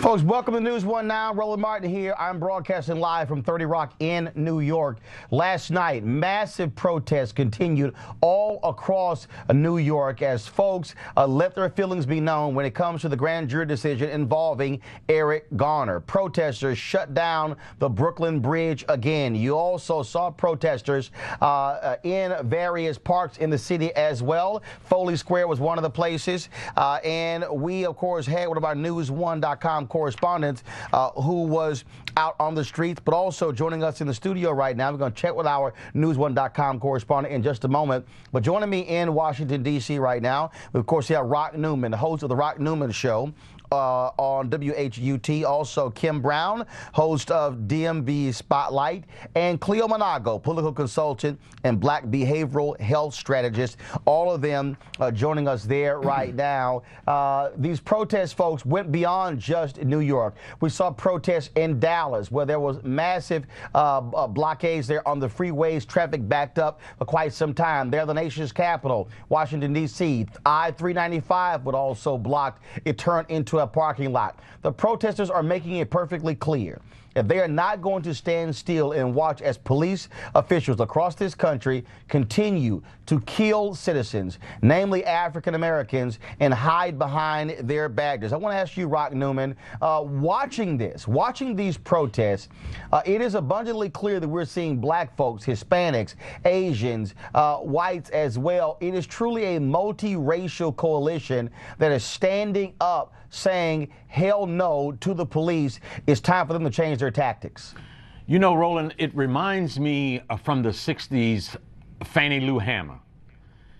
Folks, welcome to News One Now. Roland Martin here. I'm broadcasting live from 30 Rock in New York. Last night, massive protests continued all across New York as folks let their feelings be known when it comes to the grand jury decision involving Eric Garner. Protesters shut down the Brooklyn Bridge again. You also saw protesters in various parks in the city as well. Foley Square was one of the places. And we, of course, had one of our News1.com correspondents who was out on the streets, but also joining us in the studio right now. We're going to check with our News1.com correspondent in just a moment. But joining me in Washington, D.C. right now, we, of course, have Rock Newman, the host of The Rock Newman Show. On WHUT, also Kim Brown, host of DMV Spotlight, and Cleo Manago, political consultant and Black behavioral health strategist. All of them joining us there right now. These protests, folks, went beyond just New York. We saw protests in Dallas where there was massive blockades there on the freeways, traffic backed up for quite some time. There, the nation's capital, Washington, D.C. I-395 would also blocked. It turned into a parking lot. The protesters are making it perfectly clear that they are not going to stand still and watch as police officials across this country continue to kill citizens, namely African Americans, and hide behind their badges. I want to ask you, Rock Newman, watching these protests, it is abundantly clear that we're seeing black folks, Hispanics, Asians, whites as well. It is truly a multiracial coalition that is standing up saying hell no to the police. It's time for them to change their tactics. You know, Roland, it reminds me from the 60s, Fannie Lou Hamer.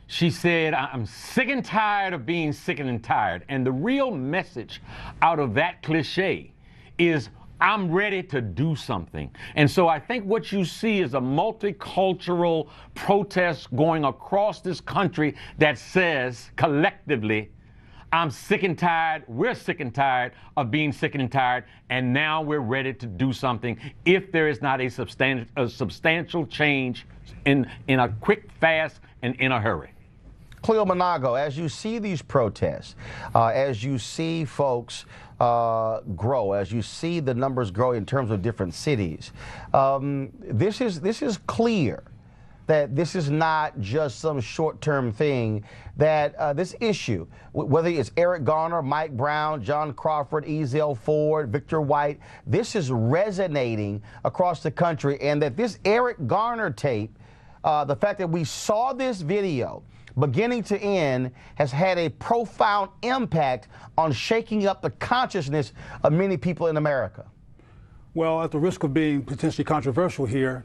She said, I'm sick and tired of being sick and tired. And the real message out of that cliche is I'm ready to do something. And so I think what you see is a multicultural protest going across this country that says collectively, I'm sick and tired, we're sick and tired of being sick and tired, and now we're ready to do something if there is not a substantial change in a quick, fast, and in a hurry. Cleo Manago, as you see these protests, as you see folks grow, as you see the numbers grow in terms of different cities, this is clear that this is not just some short-term thing, that this issue, whether it's Eric Garner, Mike Brown, John Crawford, Ezell Ford, Victor White, this is resonating across the country, and that this Eric Garner tape, the fact that we saw this video beginning to end, has had a profound impact on shaking up the consciousness of many people in America. Well, at the risk of being potentially controversial here,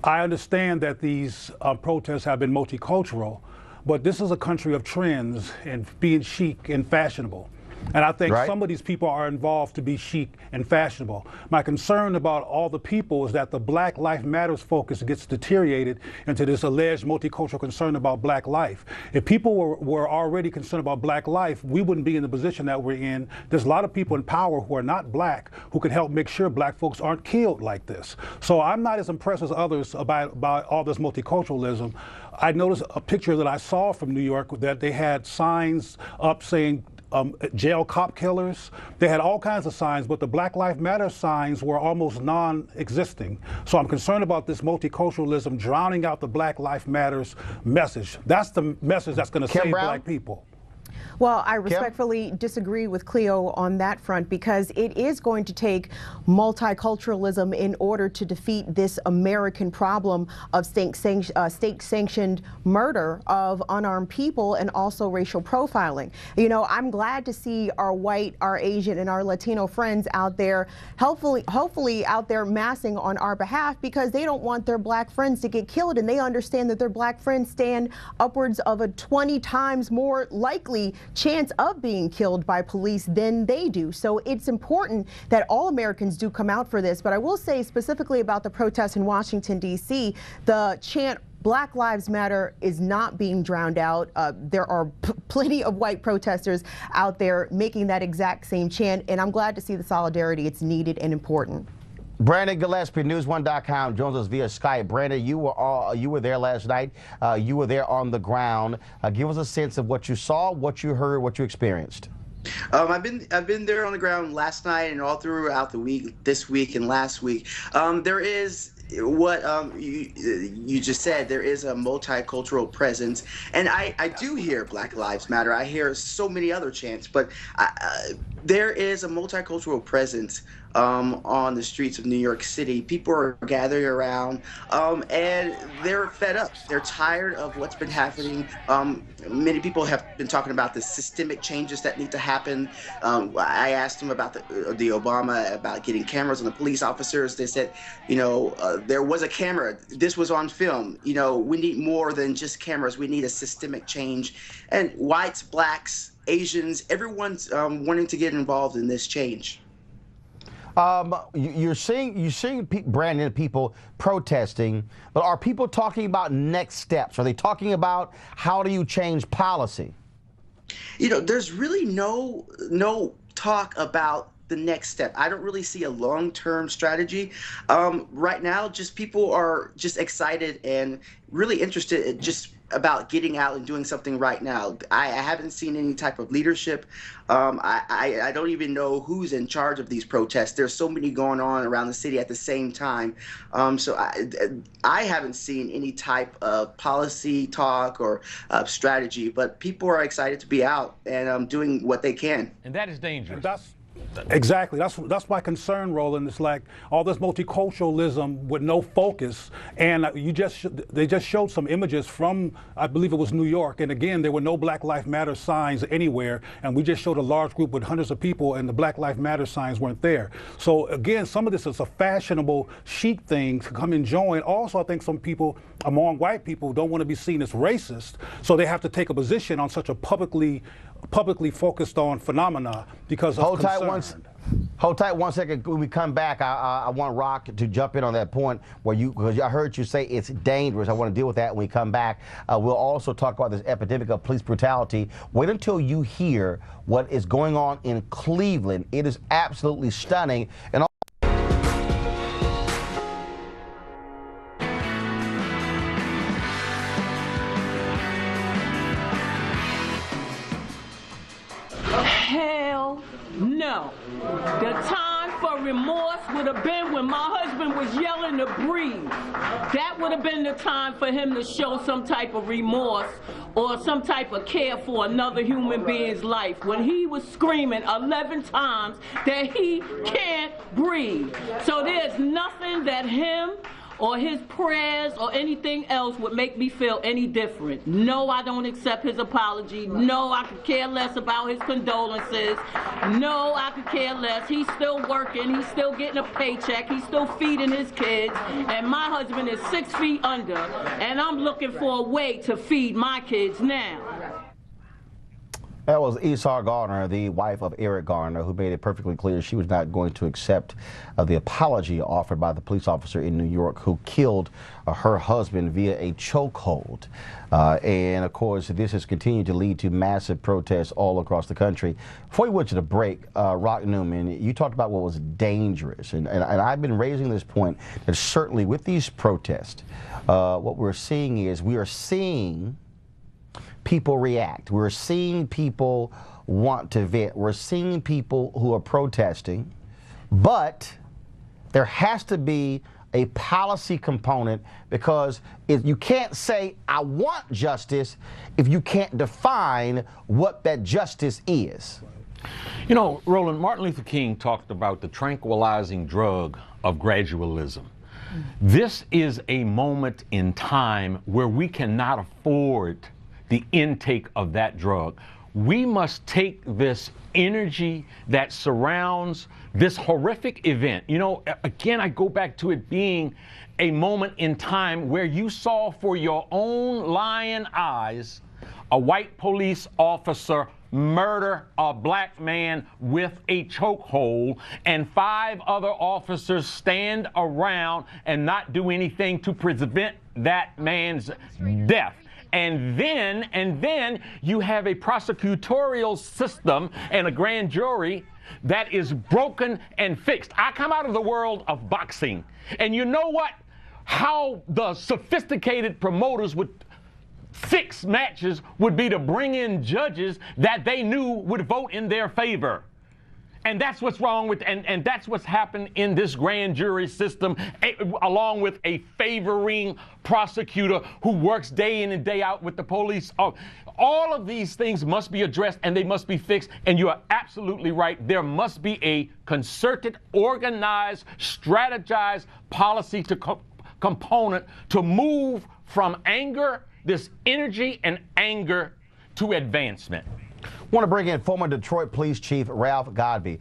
I understand that these protests have been multicultural, but this is a country of trends and being chic and fashionable. And I think some of these people are involved to be chic and fashionable. My concern about all the people is that the Black Lives Matters focus gets deteriorated into this alleged multicultural concern about black life. If people were already concerned about black life, we wouldn't be in the position that we're in. There's a lot of people in power who are not black who can help make sure black folks aren't killed like this. So I'm not as impressed as others about all this multiculturalism. I noticed a picture that I saw from New York that they had signs up saying jail cop killers. They had all kinds of signs, but the Black Lives Matter signs were almost non-existing. So I'm concerned about this multiculturalism drowning out the Black Lives Matters message. That's the message that's going to save black people. Well, I respectfully disagree with Cleo on that front, because it is going to take multiculturalism in order to defeat this American problem of state-sanctioned murder of unarmed people and also racial profiling. You know, I'm glad to see our white, our Asian, and our Latino friends out there, hopefully out there massing on our behalf, because they don't want their black friends to get killed, and they understand that their black friends stand upwards of a 20 times more likely chance of being killed by police than they do. So it's important that all Americans do come out for this. But I will say specifically about the protests in Washington, D.C., the chant Black Lives Matter is not being drowned out. There are plenty of white protesters out there making that exact same chant, and I'm glad to see the solidarity. It's needed and important. Brandon Gillespie, News1.com, joins us via Skype. Brandon, you were there last night. You were there on the ground. Give us a sense of what you saw, what you heard, what you experienced. I've been there on the ground last night and all throughout the week, this week and last week. There is what you just said. There is a multicultural presence, and I do hear Black Lives Matter. I hear so many other chants, but there is a multicultural presence on the streets of New York City. People are gathering around, and they're fed up. They're tired of what's been happening. Many people have been talking about the systemic changes that need to happen. I asked them about the Obama, about getting cameras on the police officers. They said, there was a camera. This was on film. We need more than just cameras. We need a systemic change. And whites, blacks, Asians, everyone's wanting to get involved in this change. You're seeing Brandon, people protesting, but are people talking about next steps? Are they talking about how do you change policy? There's really no talk about the next step. I don't really see a long-term strategy. Right now, just people are just excited and really interested in just about getting out and doing something right now. I haven't seen any type of leadership. I don't even know who's in charge of these protests. There's so many going on around the city at the same time. So I haven't seen any type of policy talk or strategy, but people are excited to be out and doing what they can. And that is dangerous. Exactly. That's my concern, Roland. It's like all this multiculturalism with no focus. And they just showed some images from, I believe it was New York. And again, there were no Black Lives Matter signs anywhere. And we just showed a large group with hundreds of people, and the Black Lives Matter signs weren't there. So again, some of this is a fashionable chic thing to come and join. Also, I think some people among white people don't want to be seen as racist, so they have to take a position on such a publicly focused on phenomena because of concern. Hold tight one second. When we come back, I want Rock to jump in on that point because I heard you say it's dangerous. I want to deal with that when we come back. We'll also talk about this epidemic of police brutality. Wait until you hear what is going on in Cleveland. It is absolutely stunning. And Hell no. The time for remorse would have been when my husband was yelling to breathe. That would have been the time for him to show some type of remorse or some type of care for another human being's life. When he was screaming 11 times that he can't breathe. So there's nothing that him or his prayers or anything else would make me feel any different. No, I don't accept his apology. No, I could care less about his condolences. No, I could care less. He's still working. He's still getting a paycheck. He's still feeding his kids. And my husband is 6 feet under. And I'm looking for a way to feed my kids now. That was Esau Garner, the wife of Eric Garner, who made it perfectly clear she was not going to accept the apology offered by the police officer in New York who killed her husband via a chokehold. And of course, this has continued to lead to massive protests all across the country. Before we went to the break, Rock Newman, you talked about what was dangerous. And I've been raising this point that certainly with these protests, what we're seeing is we are seeing people react. We're seeing people want to vent. We're seeing people who are protesting, but there has to be a policy component because if you can't say, I want justice, if you can't define what that justice is. You know, Roland, Martin Luther King talked about the tranquilizing drug of gradualism. This is a moment in time where we cannot afford the intake of that drug. We must take this energy that surrounds this horrific event. You know, again, I go back to it being a moment in time where you saw for your own lying eyes a white police officer murder a black man with a chokehold, and 5 other officers stand around and not do anything to prevent that man's death. And then you have a prosecutorial system and a grand jury that is broken and fixed. I come out of the world of boxing, and you know what? How the sophisticated promoters would fix matches would be to bring in judges that they knew would vote in their favor. And that's what's wrong with, and that's what's happened in this grand jury system, along with a favoring prosecutor who works day in and day out with the police. All of these things must be addressed and they must be fixed. And you are absolutely right. There must be a concerted, organized, strategized policy component to move from anger, this energy and anger, to advancement. I want to bring in former Detroit Police Chief Ralph Godbee.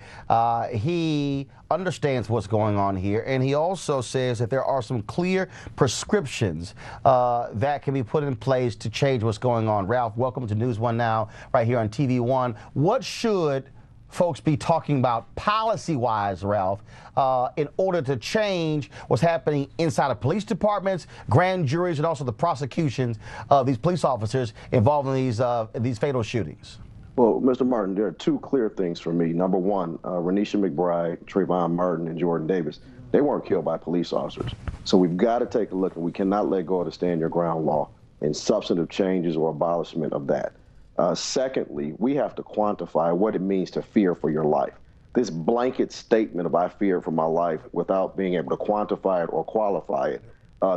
He understands what's going on here, and he also says that there are some clear prescriptions that can be put in place to change what's going on. Ralph, welcome to News One Now, right here on TV One. What should folks be talking about policy-wise, Ralph, in order to change what's happening inside of police departments, grand juries, and also the prosecutions of these police officers involved in these fatal shootings? Well, Mr. Martin, there are two clear things for me. Number one, Renisha McBride, Trayvon Martin, and Jordan Davis, they weren't killed by police officers. So we've got to take a look, and we cannot let go of the stand your ground law and substantive changes or abolishment of that. Secondly, we have to quantify what it means to fear for your life. This blanket statement of I fear for my life without being able to quantify it or qualify it,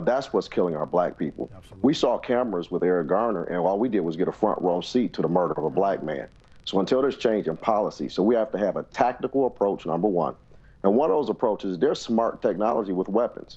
that's what's killing our black people. Absolutely. We saw cameras with Eric Garner, and all we did was get a front row seat to the murder of a black man. So until there's change in policy, so we have to have a tactical approach, number one. And one of those approaches, there's smart technology with weapons.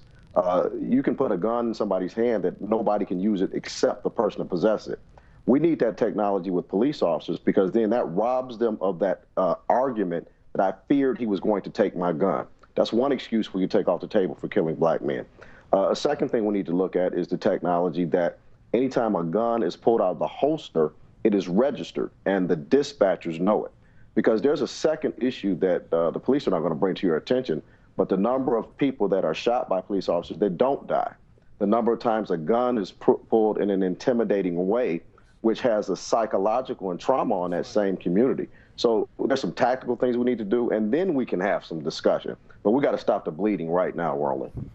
You can put a gun in somebody's hand that nobody can use it except the person that possesses it. We need that technology with police officers, because then that robs them of that argument that I feared he was going to take my gun. That's one excuse we can take off the table for killing black men. A second thing we need to look at is the technology that anytime a gun is pulled out of the holster, it is registered and the dispatchers know it. Because there's a second issue that the police are not going to bring to your attention, but the number of people that are shot by police officers that don't die. The number of times a gun is pulled in an intimidating way, which has a psychological and trauma on that same community. So there's some tactical things we need to do, and then we can have some discussion. But we got to stop the bleeding right now, Roland.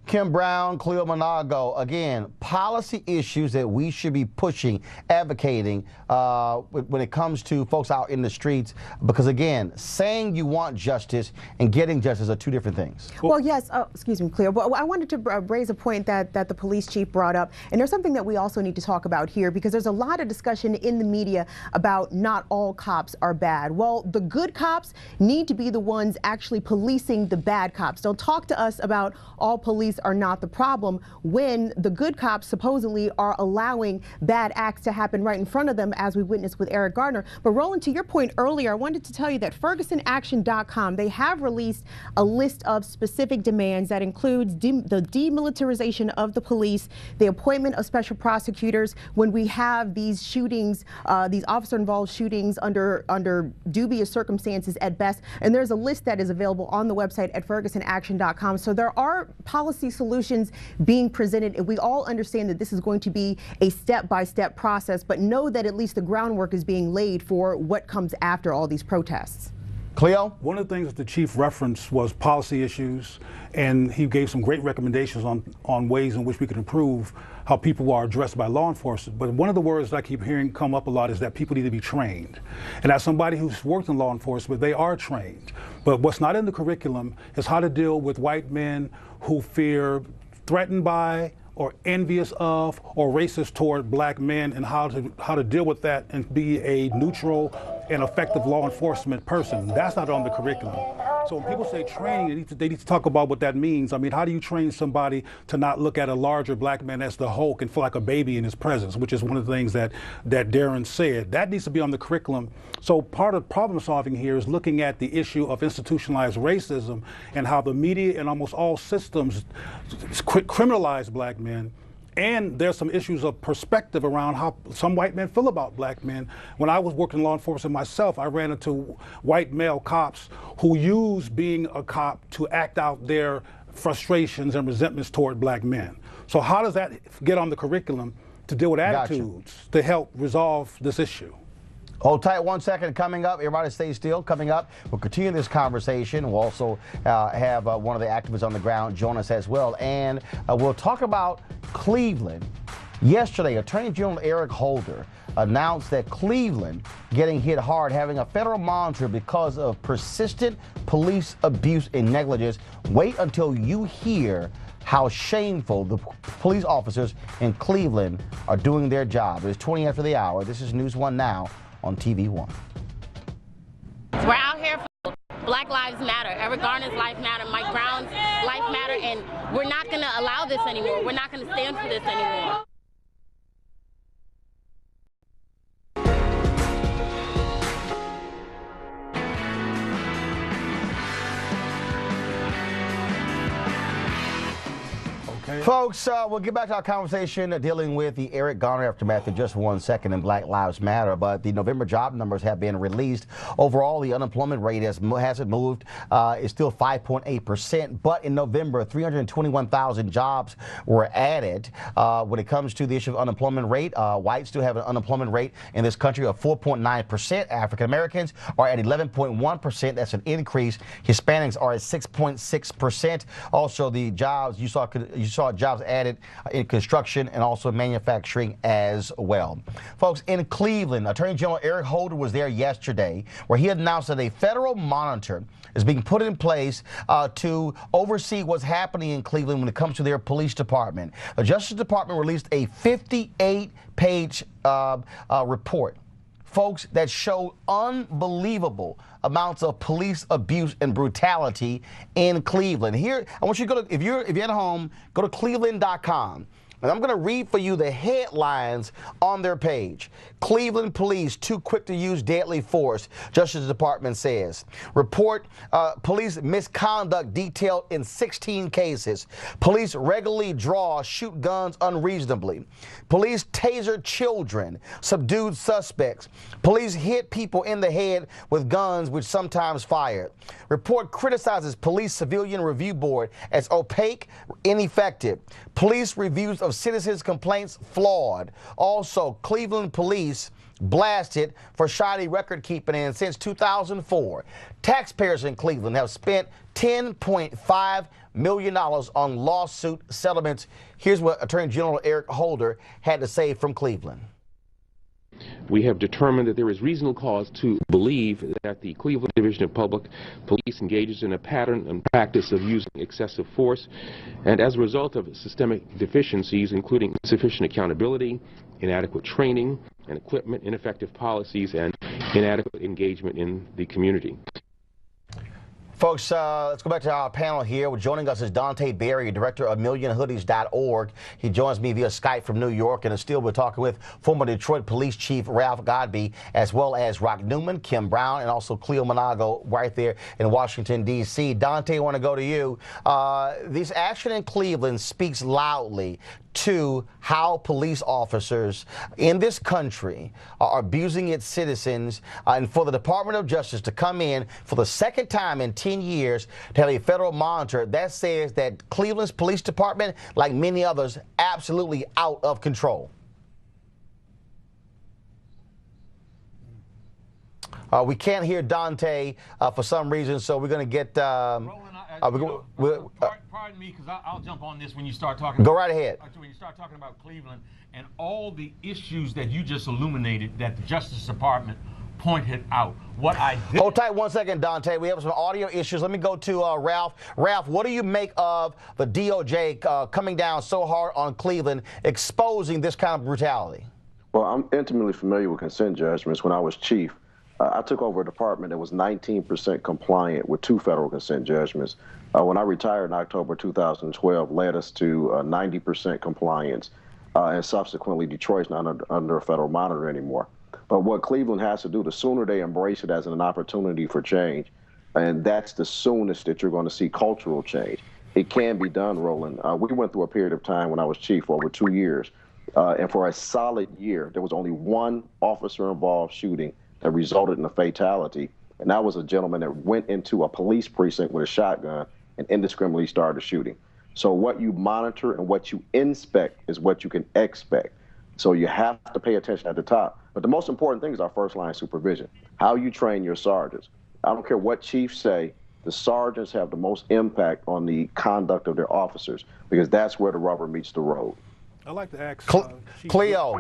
Kim Brown, Cleo Manago, again, policy issues that we should be pushing, advocating when it comes to folks out in the streets, because again, saying you want justice and getting justice are two different things. Well, yes, excuse me, Cleo, but I wanted to raise a point that the police chief brought up, and there's something that we also need to talk about here, because there's a lot of discussion in the media about not all cops are bad. Well, the good cops need to be the ones actually policing the bad cops. Don't talk to us about all police are not the problem when the good cops supposedly are allowing bad acts to happen right in front of them, as we witnessed with Eric Garner. But Roland, to your point earlier, I wanted to tell you that FergusonAction.com, they have released a list of specific demands that includes the demilitarization of the police, the appointment of special prosecutors when we have these shootings, these officer-involved shootings under dubious circumstances at best. And there's a list that is available on the website at FergusonAction.com. So there are policy solutions being presented, and we all understand that this is going to be a step-by-step process, but know that at least the groundwork is being laid for what comes after all these protests. Cleo? One of the things that the chief referenced was policy issues, and he gave some great recommendations on ways in which we can improve how people are addressed by law enforcement. But one of the words that I keep hearing come up a lot is that people need to be trained. And as somebody who's worked in law enforcement, they are trained. But what's not in the curriculum is how to deal with white men who fear threatened by or envious of or racist toward black men, and how to deal with that and be a neutral and effective law enforcement person. That's not on the curriculum. So when people say training, they need to talk about what that means. I mean, how do you train somebody to not look at a larger black man as the Hulk and feel like a baby in his presence, which is one of the things that Darren said. That needs to be on the curriculum. So part of problem solving here is looking at the issue of institutionalized racism and how the media and almost all systems criminalize black men. And there's some issues of perspective around how some white men feel about black men. When I was working in law enforcement myself, I ran into white male cops who use being a cop to act out their frustrations and resentments toward black men. So how does that get on the curriculum to deal with attitudes to help resolve this issue? Hold tight 1 second. Coming up, everybody stay still. Coming up, we'll continue this conversation. We'll also have one of the activists on the ground join us as well. And we'll talk about Cleveland Yesterday, Attorney General Eric Holder announced that Cleveland getting hit hard, having a federal monitor because of persistent police abuse and negligence. Wait until you hear how shameful the police officers in Cleveland are doing their job. It's 20 after the hour. This is News 1 Now on TV 1. We're out here for Black Lives Matter. Eric Garner's life matter, Mike Brown's life matter, and we're not going to allow this anymore. We're not going to stand for this anymore. Folks, we'll get back to our conversation dealing with the Eric Garner aftermath in just 1 second in Black Lives Matter, but the November job numbers have been released. Overall, the unemployment rate hasn't moved. It's still 5.8%, but in November, 321,000 jobs were added. When it comes to the issue of unemployment rate, whites still have an unemployment rate in this country of 4.9%. African Americans are at 11.1%. That's an increase. Hispanics are at 6.6%. Also, the jobs you saw jobs added in construction and also manufacturing as well. Folks, in Cleveland, Attorney General Eric Holder was there yesterday, where he announced that a federal monitor is being put in place to oversee what's happening in Cleveland when it comes to their police department. The Justice Department released a 58-page report, folks, that showed unbelievable amounts of police abuse and brutality in Cleveland. Here, I want you to go to, if you're at home, go to cleveland.com. And I'm going to read for you the headlines on their page. Cleveland police too quick to use deadly force, Justice Department says. Report police misconduct detailed in 16 cases. Police regularly shoot guns unreasonably. Police tasered children, subdued suspects. Police hit people in the head with guns which sometimes fired. Report criticizes Police Civilian Review Board as opaque, ineffective. Police reviews of citizens' complaints flawed. Also, Cleveland police blasted for shoddy record keeping, and since 2004, taxpayers in Cleveland have spent $10.5 million on lawsuit settlements. Here's what Attorney General Eric Holder had to say from Cleveland. We have determined that there is reasonable cause to believe that the Cleveland Division of Public Police engages in a pattern and practice of using excessive force, and as a result of systemic deficiencies, including insufficient accountability, inadequate training and equipment, ineffective policies, and inadequate engagement in the community. Folks, let's go back to our panel here. Joining us is Dante Berry, director of MillionHoodies.org. He joins me via Skype from New York, and still we're talking with former Detroit Police Chief Ralph Godbee, as well as Rock Newman, Kim Brown, and also Cleo Manago right there in Washington, D.C. Dante, I want to go to you. This action in Cleveland speaks loudly to how police officers in this country are abusing its citizens, and for the Department of Justice to come in for the second time in 10 years to have a federal monitor that says that Cleveland's police department, like many others, absolutely out of control. We can't hear Dante for some reason, so we're going to get... Pardon me, because I'll jump on this when you start talking. Go right ahead. When you start talking about Cleveland and all the issues that you just illuminated that the Justice Department pointed out. What I did. Hold tight 1 second, Dante. We have some audio issues. Let me go to Ralph. Ralph, what do you make of the DOJ coming down so hard on Cleveland, exposing this kind of brutality? Well, I'm intimately familiar with consent judgments. When I was chief, I took over a department that was 19% compliant with 2 federal consent judgments. When I retired in October 2012, led us to 90% compliance, and subsequently Detroit's not under a federal monitor anymore. But what Cleveland has to do, the sooner they embrace it as an opportunity for change, and that's the soonest that you're going to see cultural change. It can be done, Roland. We went through a period of time when I was chief, over 2 years, and for a solid year, there was only 1 officer-involved shooting that resulted in a fatality, and that was a gentleman that went into a police precinct with a shotgun and indiscriminately started shooting. So what you monitor and what you inspect is what you can expect. So you have to pay attention at the top. But the most important thing is our first line supervision, how you train your sergeants. I don't care what chiefs say, the sergeants have the most impact on the conduct of their officers, because that's where the rubber meets the road. I'd like to ask Cleo,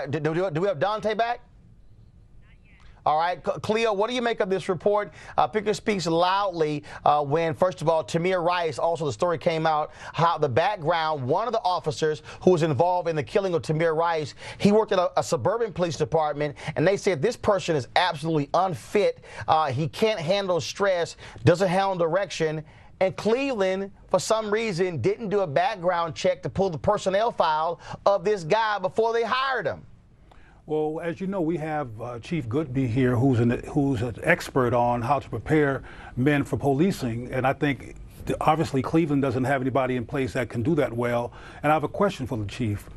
do we have Dante back? All right, Cleo, what do you make of this report? Picker speaks loudly when, first of all, Tamir Rice, also the story came out, how the background, one of the officers who was involved in the killing of Tamir Rice, he worked at a suburban police department, and they said this person is absolutely unfit. He can't handle stress, doesn't handle direction. And Cleveland, for some reason, didn't do a background check to pull the personnel file of this guy before they hired him. Well, as you know, we have Chief Goodby here, who's an expert on how to prepare men for policing, and I think obviously Cleveland doesn't have anybody in place that can do that well. And I have a question for the chief.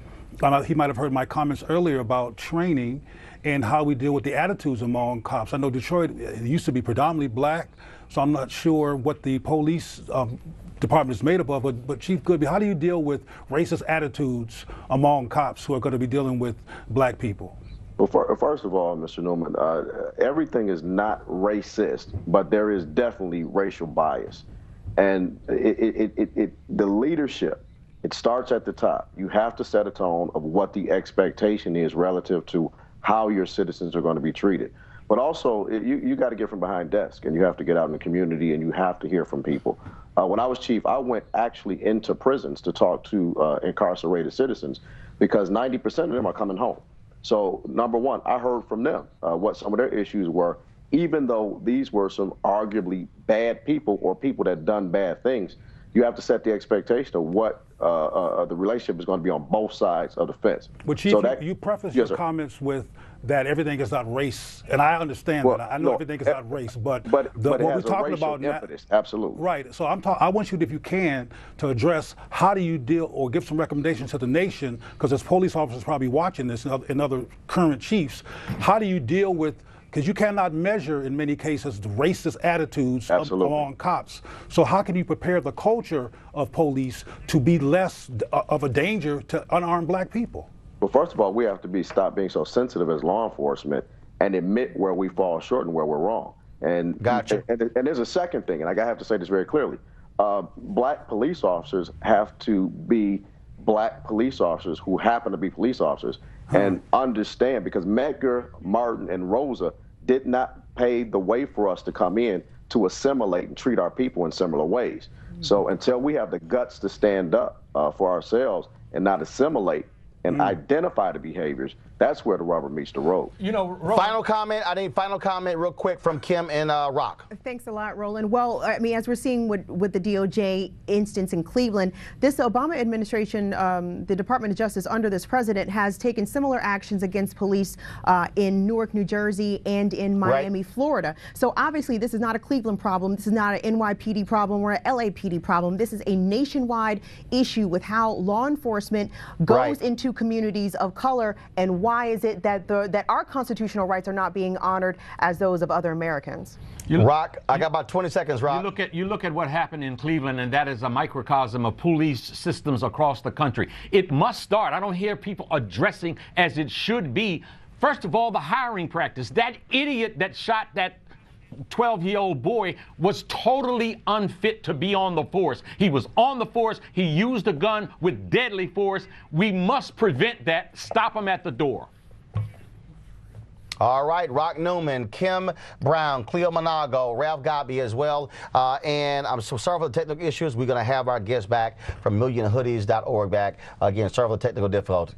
He might have heard my comments earlier about training and how we deal with the attitudes among cops. I know Detroit used to be predominantly black, so I'm not sure what the police department is made up of, but Chief Goodby, how do you deal with racist attitudes among cops who are going to be dealing with black people? Well, first of all, Mr. Newman, everything is not racist, but there is definitely racial bias. And the leadership, it starts at the top. You have to set a tone of what the expectation is relative to how your citizens are going to be treated. But also, you got to get from behind desk, and you have to get out in the community, and you have to hear from people. When I was chief, I went actually into prisons to talk to incarcerated citizens, because 90% of them are coming home. So, number one, I heard from them what some of their issues were, even though these were some arguably bad people or people that done bad things. You have to set the expectation of what the relationship is going to be on both sides of the fence. But Chief, so you preface your comments with that everything is not race, and I understand that. I know everything is not race, but what we're talking about now, absolutely right. So I want you, if you can, to address how do you deal or give some recommendations to the nation, because there's police officers probably watching this and other current chiefs. How do you deal with? Because you cannot measure, in many cases, the racist attitudes among cops. So how can you prepare the culture of police to be less of a danger to unarmed black people? Well, first of all, we have to stop being so sensitive as law enforcement and admit where we fall short and where we're wrong. And gotcha. And there's a second thing, and I have to say this very clearly. Black police officers have to be black police officers who happen to be police officers and understand, because Medgar, Martin, and Rosa did not pave the way for us to come in to assimilate and treat our people in similar ways. So until we have the guts to stand up for ourselves and not assimilate and identify the behaviors, that's where the rubber meets the road. You know, final comment. I need final comment real quick from Kim and Rock. Thanks a lot, Roland. Well, I mean, as we're seeing with the DOJ instance in Cleveland, this Obama administration, the Department of Justice under this president, has taken similar actions against police in Newark, New Jersey, and in Miami, Florida. So obviously, this is not a Cleveland problem. This is not an NYPD problem or an LAPD problem. This is a nationwide issue with how law enforcement goes into communities of color, and why is it that that our constitutional rights are not being honored as those of other Americans? Rock, I got about 20 seconds, Rock. You look at what happened in Cleveland, and that is a microcosm of police systems across the country. It must start. I don't hear people addressing as it should be. First of all, the hiring practice. That idiot that shot that 12-year-old boy was totally unfit to be on the force. He was on the force. He used a gun with deadly force. We must prevent that. Stop him at the door. All right, Rock Newman, Kim Brown, Cleo Manago, Ralph Godby as well. And I'm so sorry for the technical issues. We're going to have our guests back from millionhoodies.org back. Again, sorry for the technical difficulties.